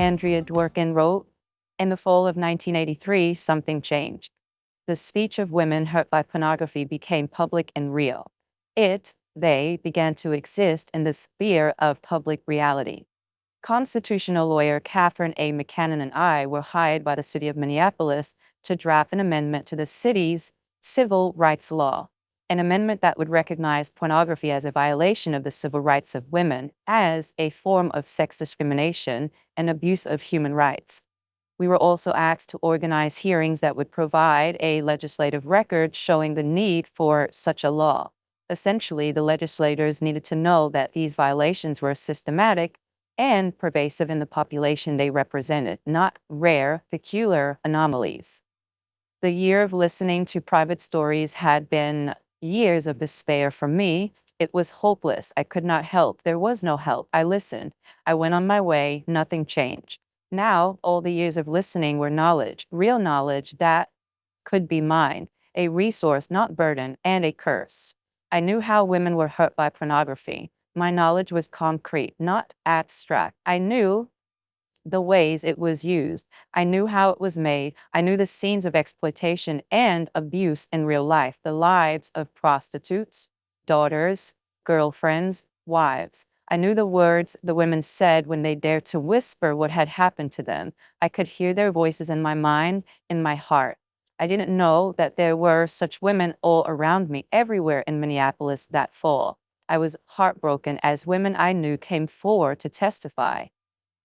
Andrea Dworkin wrote, "In the fall of 1983, something changed. The speech of women hurt by pornography became public and real. They began to exist in the sphere of public reality." Constitutional lawyer Catherine A. McCannon and I were hired by the city of Minneapolis to draft an amendment to the city's civil rights law, an amendment that would recognize pornography as a violation of the civil rights of women, as a form of sex discrimination and abuse of human rights. We were also asked to organize hearings that would provide a legislative record showing the need for such a law. Essentially, the legislators needed to know that these violations were systematic and pervasive in the population they represented, not rare, peculiar anomalies. The year of listening to private stories had been years of despair for me. It was hopeless. I could not help. There was no help. I listened. I went on my way. Nothing changed. Now, all the years of listening were knowledge, real knowledge that could be mine, a resource, not burden, and a curse. I knew how women were hurt by pornography. My knowledge was concrete, not abstract. I knew the ways it was used. I knew how it was made. I knew the scenes of exploitation and abuse in real life, the lives of prostitutes, daughters, girlfriends, wives. I knew the words the women said when they dared to whisper what had happened to them. I could hear their voices in my mind, in my heart. I didn't know that there were such women all around me, everywhere in Minneapolis that fall. I was heartbroken as women I knew came forward to testify.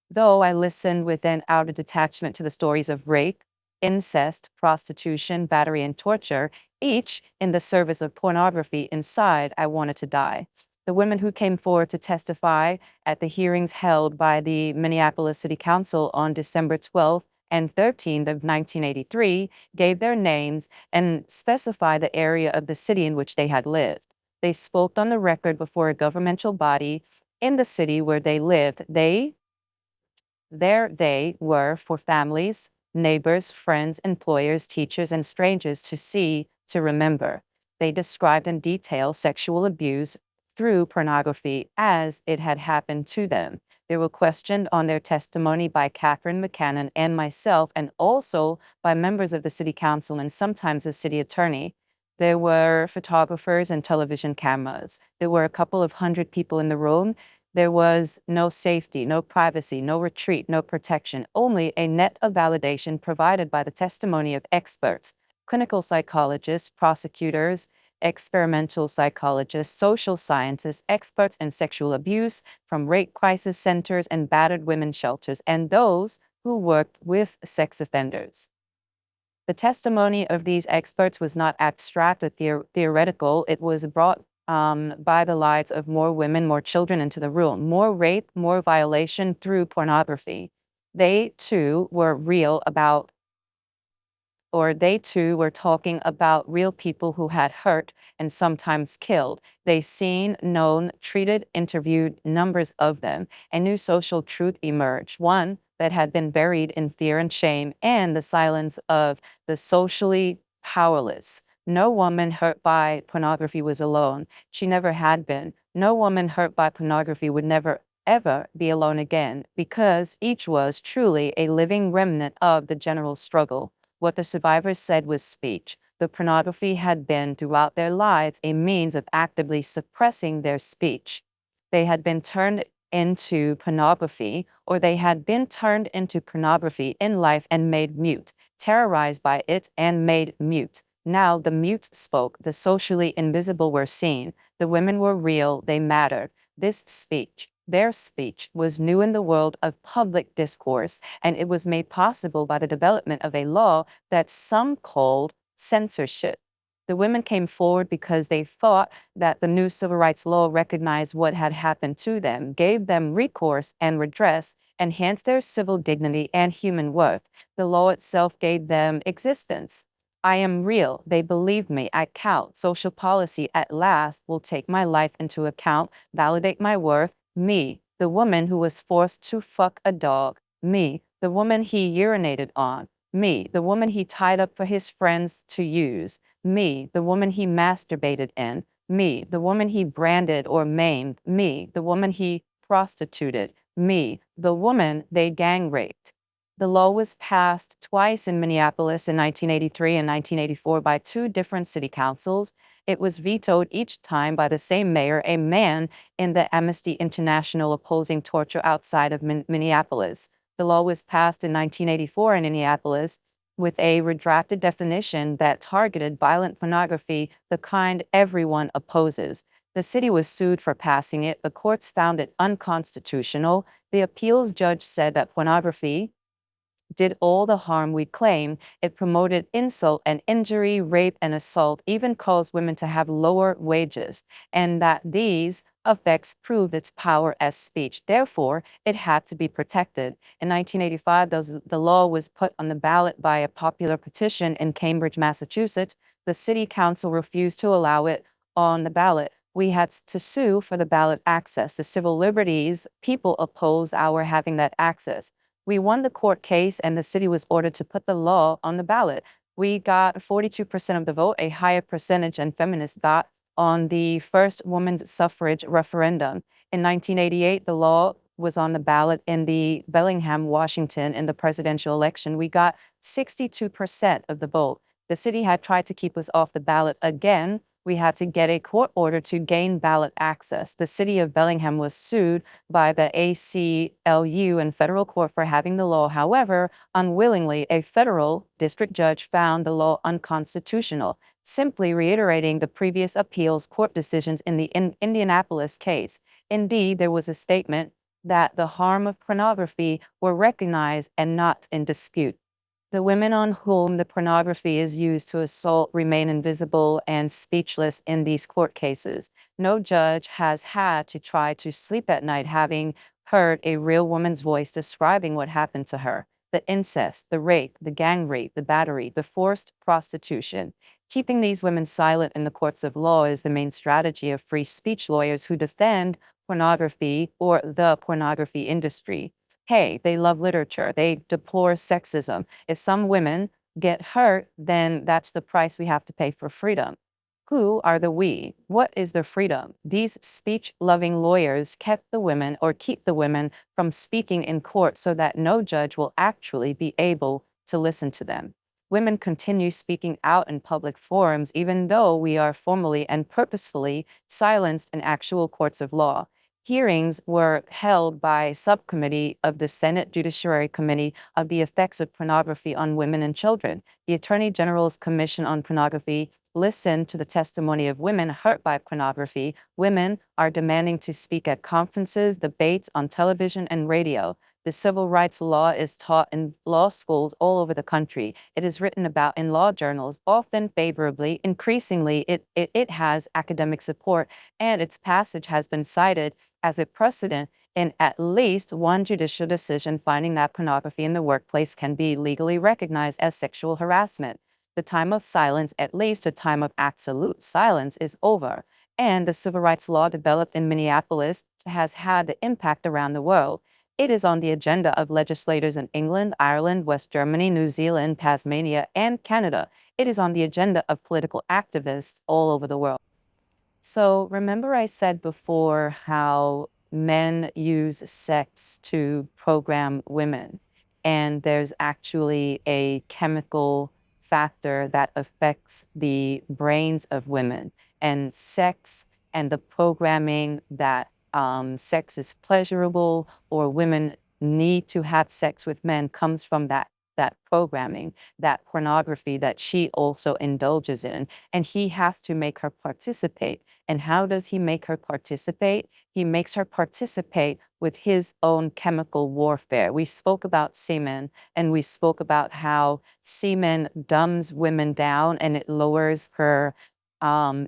Though I listened with an outer detachment to the stories of rape, incest, prostitution, battery, and torture, each in the service of pornography, inside I wanted to die. The women who came forward to testify at the hearings held by the Minneapolis City Council on December 12th and 13th of 1983 gave their names and specified the area of the city in which they had lived. They spoke on the record before a governmental body in the city where they lived. They were for families, neighbors, friends, employers, teachers, and strangers to see, to remember. They described in detail sexual abuse through pornography as it had happened to them. They were questioned on their testimony by Catherine McCannon and myself, and also by members of the city council and sometimes the city attorney. There were photographers and television cameras. There were a couple of hundred people in the room. There was no safety, no privacy, no retreat, no protection, only a net of validation provided by the testimony of experts, clinical psychologists, prosecutors, experimental psychologists, social scientists, experts in sexual abuse from rape crisis centers and battered women's shelters, and those who worked with sex offenders. The testimony of these experts was not abstract or theoretical. It was brought by the lives of more women, more children into the room, more rape, more violation through pornography. They too were talking about real people who had hurt and sometimes killed. They seen, known, treated, interviewed numbers of them. A new social truth emerged, one that had been buried in fear and shame and the silence of the socially powerless. No woman hurt by pornography was alone. She never had been. No woman hurt by pornography would never, ever be alone again, because each was truly a living remnant of the general struggle. What the survivors said was speech. The pornography had been, throughout their lives, a means of actively suppressing their speech. They had been turned into pornography, or they had been turned into pornography in life and made mute, terrorized by it and made mute. Now the mute spoke, the socially invisible were seen, the women were real, they mattered. This speech, their speech, was new in the world of public discourse, and it was made possible by the development of a law that some called censorship. The women came forward because they thought that the new civil rights law recognized what had happened to them, gave them recourse and redress, enhanced their civil dignity and human worth. The law itself gave them existence. I am real. They believe me. I count. Social policy at last will take my life into account, validate my worth. Me, the woman who was forced to fuck a dog. Me, the woman he urinated on. Me, the woman he tied up for his friends to use. Me, the woman he masturbated in. Me, the woman he branded or maimed. Me, the woman he prostituted. me, the woman they gang raped. The law was passed twice in Minneapolis in 1983 and 1984 by two different city councils. It was vetoed each time by the same mayor, a man in the Amnesty International opposing torture outside of Minneapolis. The law was passed in 1984 in Minneapolis with a redrafted definition that targeted violent pornography, the kind everyone opposes. The city was sued for passing it. The courts found it unconstitutional. The appeals judge said that pornography did all the harm we claim. It promoted insult and injury, rape and assault, even caused women to have lower wages, and that these effects proved its power as speech. Therefore, it had to be protected. In 1985, the law was put on the ballot by a popular petition in Cambridge, Massachusetts. The city council refused to allow it on the ballot. We had to sue for the ballot access. The civil liberties people oppose our having that access. We won the court case and the city was ordered to put the law on the ballot. We got 42% of the vote, a higher percentage than feminists got on the first women's suffrage referendum. In 1988, the law was on the ballot in the Bellingham, Washington, in the presidential election. We got 62% of the vote. The city had tried to keep us off the ballot again. We had to get a court order to gain ballot access. The city of Bellingham was sued by the ACLU in federal court for having the law. However, unwillingly, a federal district judge found the law unconstitutional, simply reiterating the previous appeals court decisions in the Indianapolis case. Indeed, there was a statement that the harm of pornography were recognized and not in dispute. The women on whom the pornography is used to assault remain invisible and speechless in these court cases. No judge has had to try to sleep at night having heard a real woman's voice describing what happened to her. The incest, the rape, the gang rape, the battery, the forced prostitution. Keeping these women silent in the courts of law is the main strategy of free speech lawyers who defend pornography or the pornography industry. Hey, they love literature. They deplore sexism. If some women get hurt, then that's the price we have to pay for freedom. Who are the we? What is their freedom? These speech-loving lawyers kept the women or keep the women from speaking in court so that no judge will actually be able to listen to them. Women continue speaking out in public forums even though we are formally and purposefully silenced in actual courts of law. Hearings were held by a subcommittee of the Senate Judiciary Committee of the Effects of Pornography on Women and Children. The Attorney General's Commission on Pornography listened to the testimony of women hurt by pornography. Women are demanding to speak at conferences, debates, on television and radio. The civil rights law is taught in law schools all over the country. It is written about in law journals, often favorably. Increasingly, it has academic support, and its passage has been cited as a precedent in at least one judicial decision finding that pornography in the workplace can be legally recognized as sexual harassment. The time of silence, at least a time of absolute silence, is over, and the civil rights law developed in Minneapolis has had the impact around the world. It is on the agenda of legislators in England, Ireland, West Germany, New Zealand, Tasmania, and Canada. It is on the agenda of political activists all over the world. So remember I said before how men use sex to program women, and there's actually a chemical factor that affects the brains of women, and sex and the programming that sex is pleasurable or women need to have sex with men comes from that programming, that pornography that she also indulges in. And he has to make her participate. And how does he make her participate? He makes her participate with his own chemical warfare. We spoke about semen, and we spoke about how semen dumbs women down and it lowers her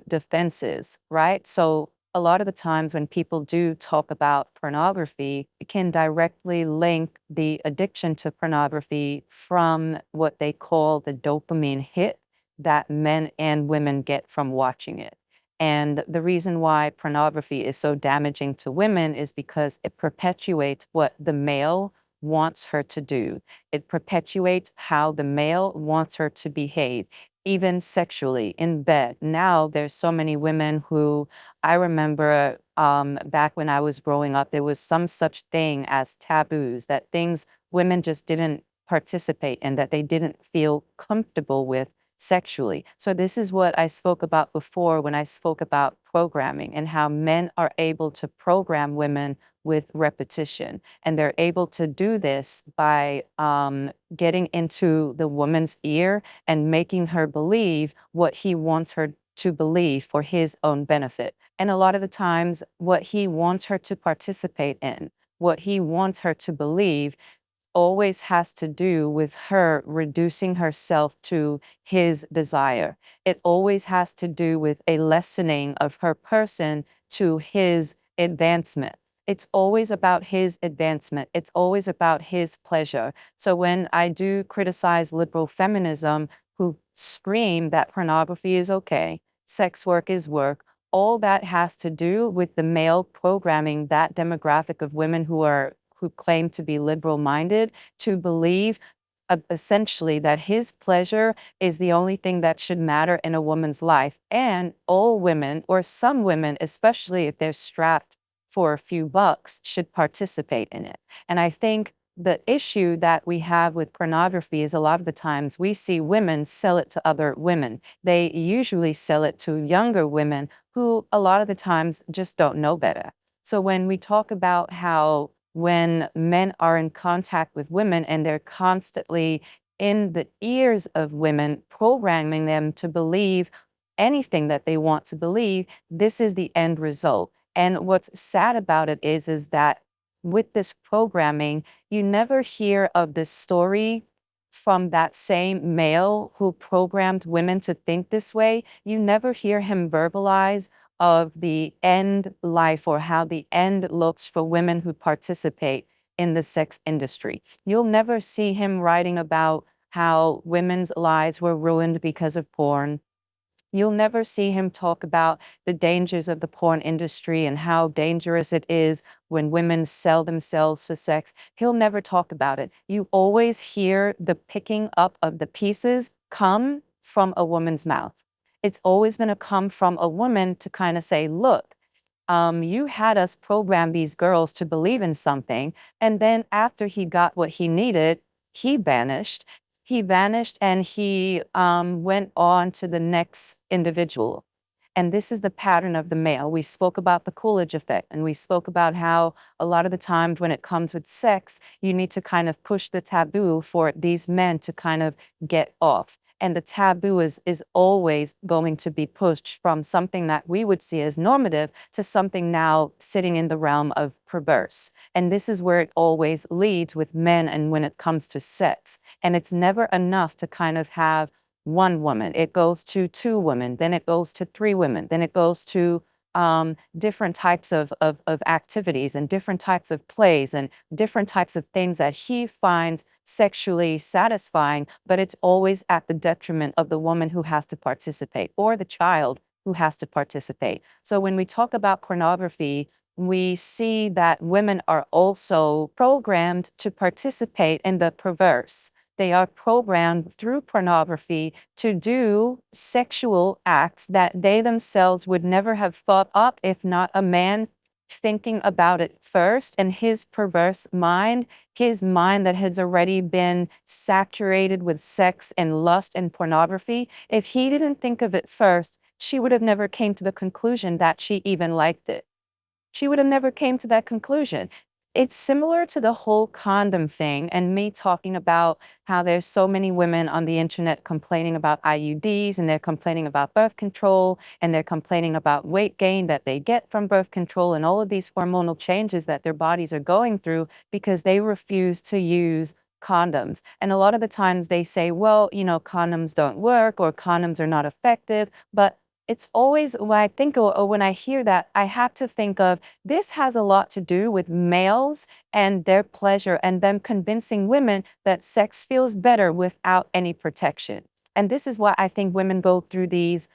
defenses, right? So a lot of the times when people do talk about pornography, it can directly link the addiction to pornography from what they call the dopamine hit that men and women get from watching it. And the reason why pornography is so damaging to women is because it perpetuates what the male wants her to do. It perpetuates how the male wants her to behave. even sexually in bed. Now there's so many women who I remember back when I was growing up, there was some such thing as taboos, that things women just didn't participate in, that they didn't feel comfortable with sexually. So this is what I spoke about before when I spoke about programming and how men are able to program women with repetition. And they're able to do this by getting into the woman's ear and making her believe what he wants her to believe for his own benefit. And a lot of the times, what he wants her to participate in, what he wants her to believe, always has to do with her reducing herself to his desire. It always has to do with a lessening of her person to his advancement. It's always about his advancement. It's always about his pleasure. So when I do criticize liberal feminism, who scream that pornography is okay, sex work is work, all that has to do with the male programming that demographic of women who claim to be liberal minded to believe essentially that his pleasure is the only thing that should matter in a woman's life. And all women, or some women, especially if they're strapped for a few bucks, should participate in it. And I think the issue that we have with pornography is a lot of the times we see women sell it to other women. They usually sell it to younger women who a lot of the times just don't know better. So when we talk about how when men are in contact with women and they're constantly in the ears of women, programming them to believe anything that they want to believe, this is the end result. And what's sad about it is that with this programming, you never hear of this story from that same male who programmed women to think this way. You never hear him verbalize of the end life or how the end looks for women who participate in the sex industry. You'll never see him writing about how women's lives were ruined because of porn. You'll never see him talk about the dangers of the porn industry and how dangerous it is when women sell themselves for sex. He'll never talk about it. You always hear the picking up of the pieces come from a woman's mouth. It's always going to come from a woman to kind of say, look, you had us program these girls to believe in something. And then after he got what he needed, he vanished. He vanished and he went on to the next individual. And this is the pattern of the male. We spoke about the Coolidge effect, and we spoke about how a lot of the times when it comes with sex, you need to kind of push the taboo for these men to kind of get off. And the taboo is always going to be pushed from something that we would see as normative to something now sitting in the realm of perverse. And this is where it always leads with men and when it comes to sex. And it's never enough to kind of have one woman. It goes to two women, then it goes to three women, then it goes to different types of activities and different types of plays and different types of things that he finds sexually satisfying, but it's always at the detriment of the woman who has to participate or the child who has to participate. So when we talk about pornography, we see that women are also programmed to participate in the perverse. They are programmed through pornography to do sexual acts that they themselves would never have thought up if not a man thinking about it first. And his perverse mind, his mind that has already been saturated with sex and lust and pornography, if he didn't think of it first, she would have never came to the conclusion that she even liked it. She would have never came to that conclusion. It's similar to the whole condom thing and me talking about how there's so many women on the internet complaining about IUDs and they're complaining about birth control and they're complaining about weight gain that they get from birth control and all of these hormonal changes that their bodies are going through because they refuse to use condoms. And a lot of the times they say, well, condoms don't work or condoms are not effective, but it's always when I think or when I hear that, I have to think of this has a lot to do with males and their pleasure and them convincing women that sex feels better without any protection. And this is why I think women go through these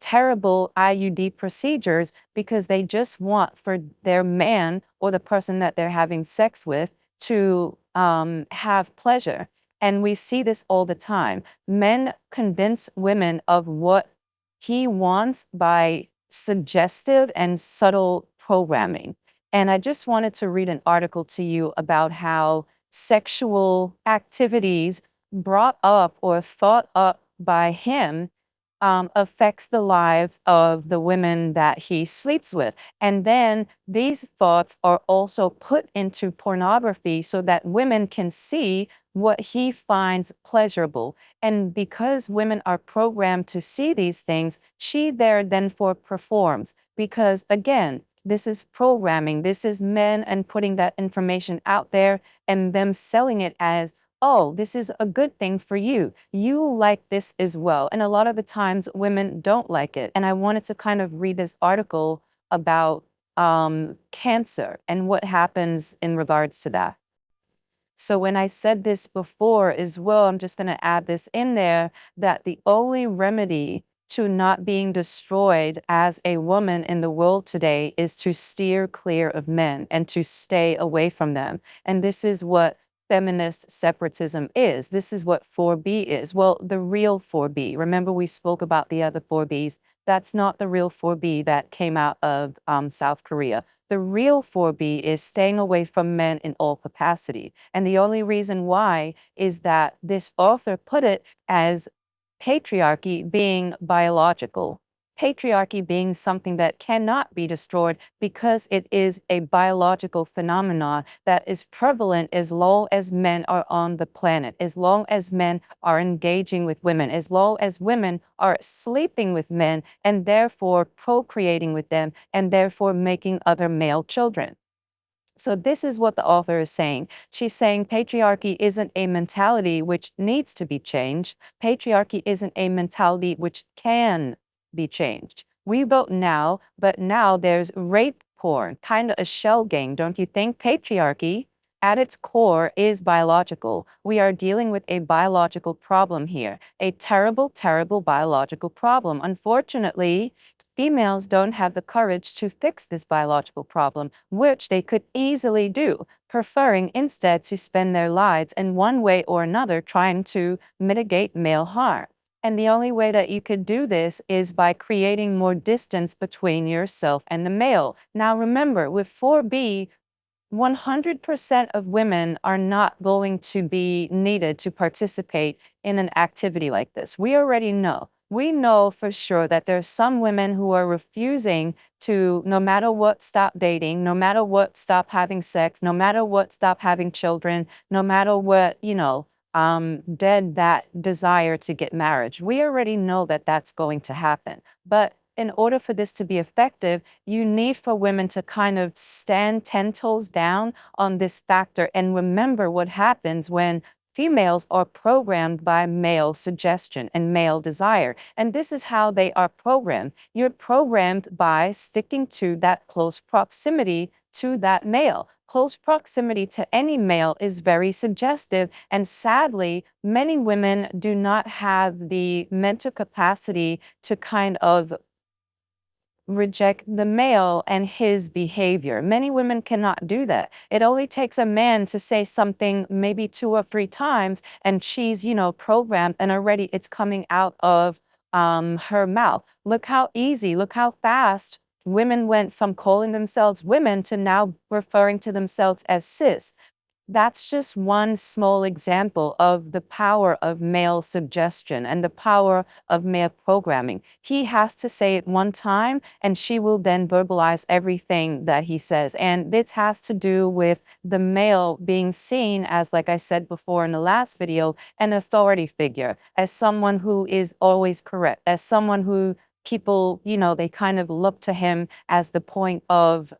terrible IUD procedures because they just want for their man or the person that they're having sex with to have pleasure. And we see this all the time. Men convince women of what he wants by suggestive and subtle programming. And I just wanted to read an article to you about how sexual activities brought up or thought up by him affects the lives of the women that he sleeps with. And then these thoughts are also put into pornography so that women can see what he finds pleasurable. And because women are programmed to see these things, she there therefore performs. Because again, this is programming. This is men and putting that information out there and them selling it as, oh, this is a good thing for you. You like this as well. And a lot of the times women don't like it. And I wanted to kind of read this article about cancer and what happens in regards to that. So when I said this before as well, I'm just going to add this in there, that the only remedy to not being destroyed as a woman in the world today is to steer clear of men and to stay away from them. And this is what feminist separatism is. This is what 4B is. Well, the real 4B. Remember, we spoke about the other 4Bs. That's not the real 4B that came out of South Korea. The real 4B is staying away from men in all capacity. And the only reason why is that this author put it as patriarchy being biological. Patriarchy being something that cannot be destroyed because it is a biological phenomenon that is prevalent as long as men are on the planet, as long as men are engaging with women, as long as women are sleeping with men and therefore procreating with them and therefore making other male children. So this is what the author is saying. She's saying patriarchy isn't a mentality which needs to be changed. Patriarchy isn't a mentality which can be changed. We vote now, but now there's rape porn, kind of a shell game, don't you think? Patriarchy at its core is biological. We are dealing with a biological problem here, a terrible, terrible biological problem. Unfortunately, females don't have the courage to fix this biological problem, which they could easily do, preferring instead to spend their lives in one way or another trying to mitigate male harm. And the only way that you could do this is by creating more distance between yourself and the male. Now remember, with 4B, 100% of women are not going to be needed to participate in an activity like this. We already know. We know for sure that there's some women who are refusing to, no matter what, stop dating, no matter what, stop having sex, no matter what, stop having children, no matter what, dead that desire to get married. We already know that that's going to happen. But in order for this to be effective, you need for women to kind of stand 10 toes down on this factor and remember what happens when females are programmed by male suggestion and male desire. And this is how they are programmed. You're programmed by sticking to that close proximity to that male. Close proximity to any male is very suggestive, and sadly, many women do not have the mental capacity to kind of reject the male and his behavior. Many women cannot do that. It only takes a man to say something maybe 2 or 3 times, and she's, programmed, and already it's coming out of her mouth. Look how easy, look how fast women went from calling themselves women to now referring to themselves as cis. That's just one small example of the power of male suggestion and the power of male programming. He has to say it one time, and she will then verbalize everything that he says. And this has to do with the male being seen as, like I said before in the last video, an authority figure, as someone who is always correct, as someone who people, they kind of look to him as the point of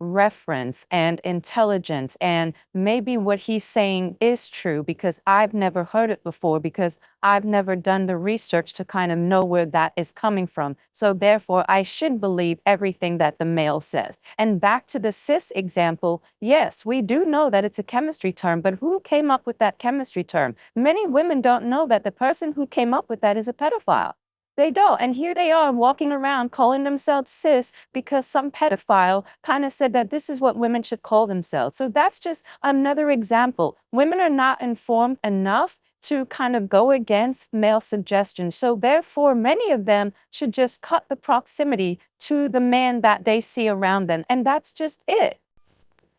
reference and intelligence, and maybe what he's saying is true because I've never heard it before, because I've never done the research to kind of know where that is coming from. So therefore, I should believe everything that the male says. And back to the cis example, yes, we do know that it's a chemistry term, but who came up with that chemistry term? Many women don't know that the person who came up with that is a pedophile. They don't. And here they are walking around calling themselves cis because some pedophile kind of said that this is what women should call themselves. So that's just another example. Women are not informed enough to kind of go against male suggestions. So therefore, many of them should just cut the proximity to the man that they see around them. And that's just it.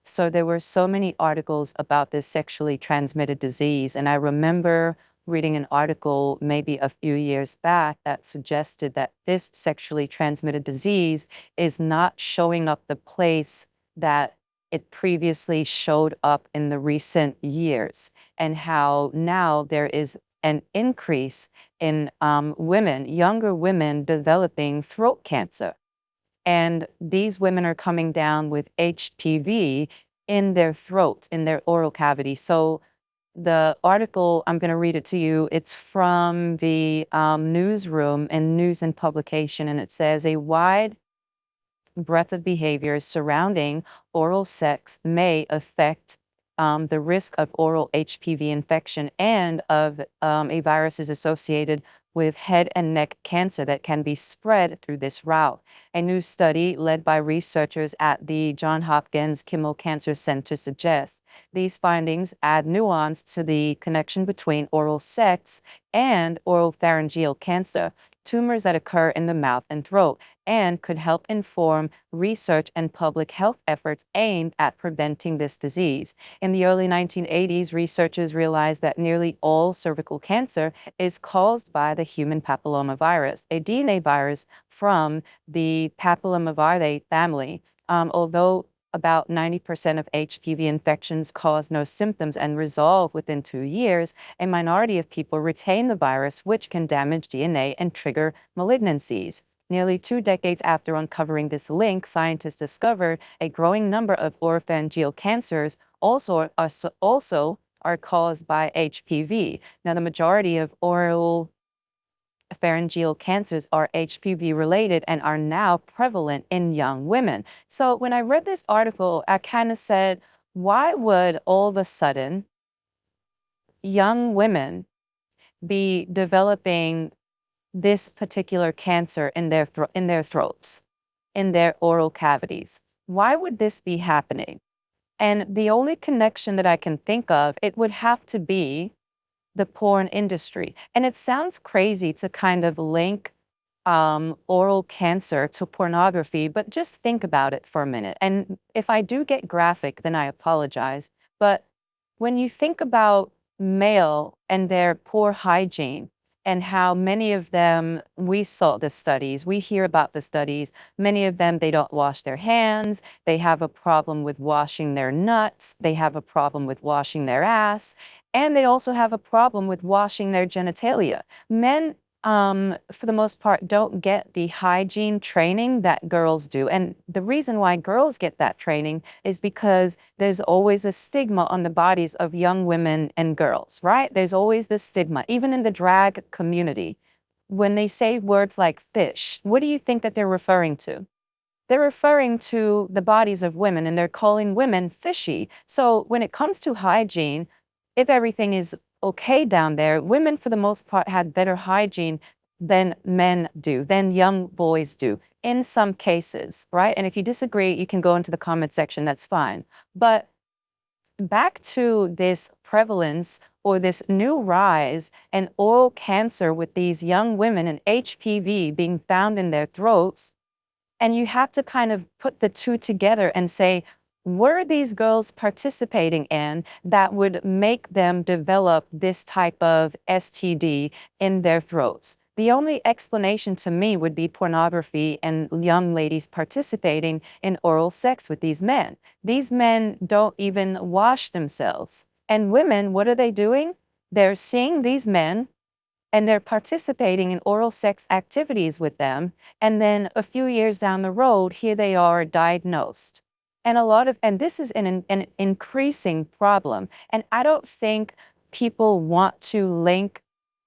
So there were so many articles about this sexually transmitted disease. And I remember reading an article maybe a few years back that suggested that this sexually transmitted disease is not showing up the place that it previously showed up in the recent years, and how now there is an increase in women, younger women developing throat cancer. And these women are coming down with HPV in their throat, in their oral cavity. So the article, I'm going to read it to you. It's from the newsroom and News and Publication, and it says a wide breadth of behaviors surrounding oral sex may affect the risk of oral HPV infection and of a virus is associated with head and neck cancer that can be spread through this route. A new study led by researchers at the Johns Hopkins Kimmel Cancer Center suggests these findings add nuance to the connection between oral sex and oropharyngeal cancer, tumors that occur in the mouth and throat, and could help inform research and public health efforts aimed at preventing this disease. In the early 1980s, researchers realized that nearly all cervical cancer is caused by the human papillomavirus, a DNA virus from the papillomavirinae family. Although about 90% of HPV infections cause no symptoms and resolve within 2 years, a minority of people retain the virus, which can damage DNA and trigger malignancies. Nearly 2 decades after uncovering this link, scientists discovered a growing number of oropharyngeal cancers also are caused by HPV. Now, the majority of oral pharyngeal cancers are HPV related and are now prevalent in young women. So when I read this article, I kind of said, why would all of a sudden young women be developing this particular cancer in their throats, in their oral cavities? Why would this be happening? And the only connection that I can think of, it would have to be the porn industry. And it sounds crazy to kind of link oral cancer to pornography, but just think about it for a minute. And if I do get graphic, then I apologize. But when you think about male and their poor hygiene, and how many of them, we saw the studies, we hear about the studies, many of them, they don't wash their hands, they have a problem with washing their nuts, they have a problem with washing their ass, and they also have a problem with washing their genitalia. Men, for the most part, don't get the hygiene training that girls do. And the reason why girls get that training is because there's always a stigma on the bodies of young women and girls, right? There's always this stigma, even in the drag community. When they say words like fish, what do you think that they're referring to? They're referring to the bodies of women and they're calling women fishy. So when it comes to hygiene, if everything is okay down there, women for the most part had better hygiene than men do, than young boys do, in some cases, right? And if you disagree, you can go into the comment section, that's fine. But back to this prevalence or this new rise in oral cancer with these young women and HPV being found in their throats, and you have to kind of put the two together and say, were these girls participating in that would make them develop this type of STD in their throats? The only explanation to me would be pornography and young ladies participating in oral sex with these men. These men don't even wash themselves. And women, what are they doing? They're seeing these men and they're participating in oral sex activities with them. And then a few years down the road, here they are diagnosed. And this is an increasing problem. And I don't think people want to link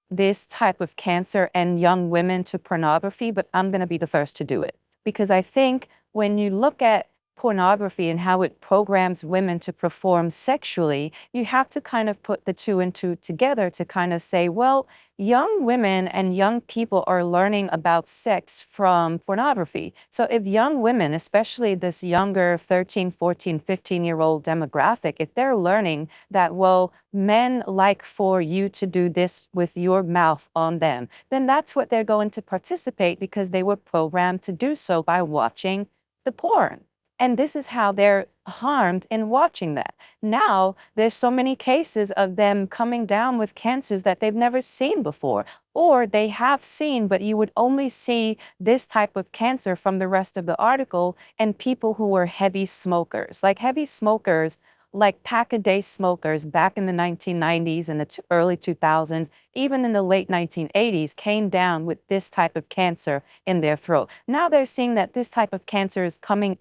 this type of cancer and young women to pornography, but I'm going to be the first to do it. Because I think when you look at pornography and how it programs women to perform sexually, you have to kind of put the two and two together to kind of say, well, young women and young people are learning about sex from pornography. So if young women, especially this younger 13, 14, 15-year-old demographic, if they're learning that, well, men like for you to do this with your mouth on them, then that's what they're going to participate because they were programmed to do so by watching the porn. And this is how they're harmed in watching that. Now, there's so many cases of them coming down with cancers that they've never seen before, or they have seen, but you would only see this type of cancer from the rest of the article in people who were heavy smokers. Like heavy smokers, like pack-a-day smokers back in the 1990s and the early 2000s, even in the late 1980s, came down with this type of cancer in their throat. Now they're seeing that this type of cancer is coming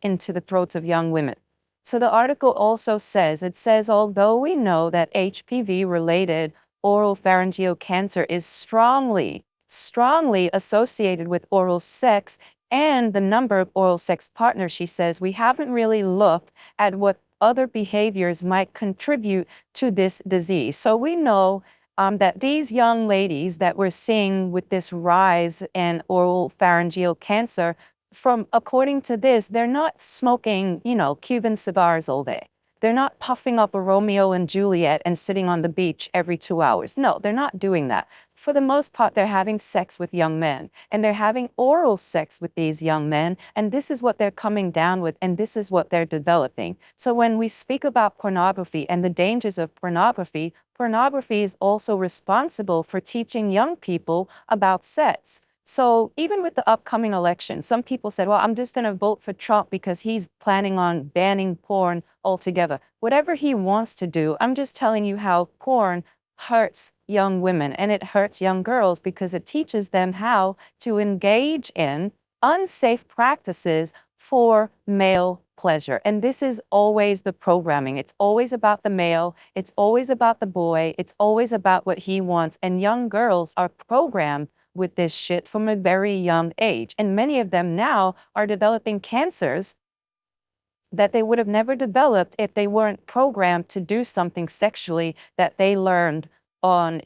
into the throats of young women. So the article also says, it says, although we know that HPV-related oral pharyngeal cancer is strongly associated with oral sex and the number of oral sex partners, she says, we haven't really looked at what other behaviors might contribute to this disease. So we know that these young ladies that we're seeing with this rise in oral pharyngeal cancer, from according to this, they're not smoking, Cuban cigars all day. They're not puffing up a Romeo and Juliet and sitting on the beach every 2 hours. No, they're not doing that. For the most part, they're having sex with young men, and they're having oral sex with these young men, and this is what they're coming down with, and this is what they're developing. So when we speak about pornography and the dangers of pornography, pornography is also responsible for teaching young people about sex. So even with the upcoming election, some people said, well, I'm just going to vote for Trump because he's planning on banning porn altogether. Whatever he wants to do, I'm just telling you how porn hurts young women and it hurts young girls because it teaches them how to engage in unsafe practices for male pleasure. And this is always the programming. It's always about the male. It's always about the boy. It's always about what he wants. And young girls are programmed with this shit from a very young age. And many of them now are developing cancers that they would have never developed if they weren't programmed to do something sexually that they learned on,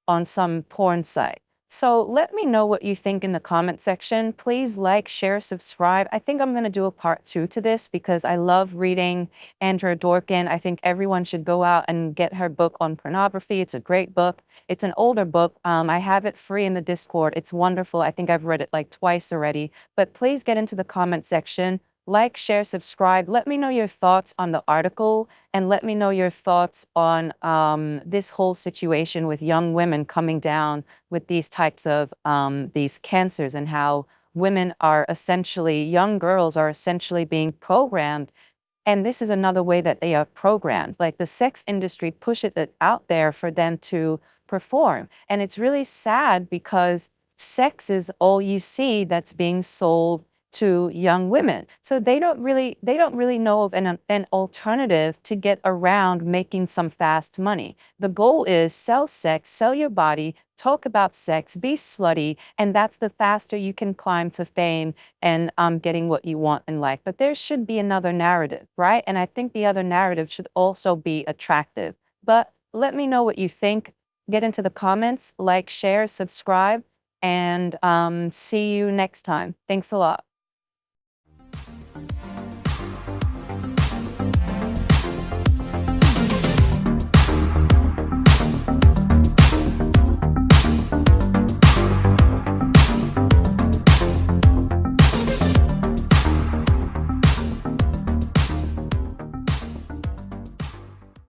on some porn site. So let me know what you think in the comment section. Please like, share, subscribe. I think I'm going to do a part 2 to this because I love reading Andrea Dworkin. I think everyone should go out and get her book on pornography. It's a great book. It's an older book. I have it free in the Discord. It's wonderful. I think I've read it like twice already. But please get into the comment section. Like, share, subscribe. Let me know your thoughts on the article and let me know your thoughts on this whole situation with young women coming down with these types of these cancers and how women are essentially, young girls are essentially being programmed. And this is another way that they are programmed. Like the sex industry pushes it out there for them to perform. And it's really sad because sex is all you see that's being sold to young women. So they don't really know of an alternative to get around making some fast money. The goal is sell sex, sell your body, talk about sex, be slutty, and that's the faster you can climb to fame and getting what you want in life. But there should be another narrative, right? And I think the other narrative should also be attractive. But let me know what you think. Get into the comments, like, share, subscribe, and see you next time. Thanks a lot.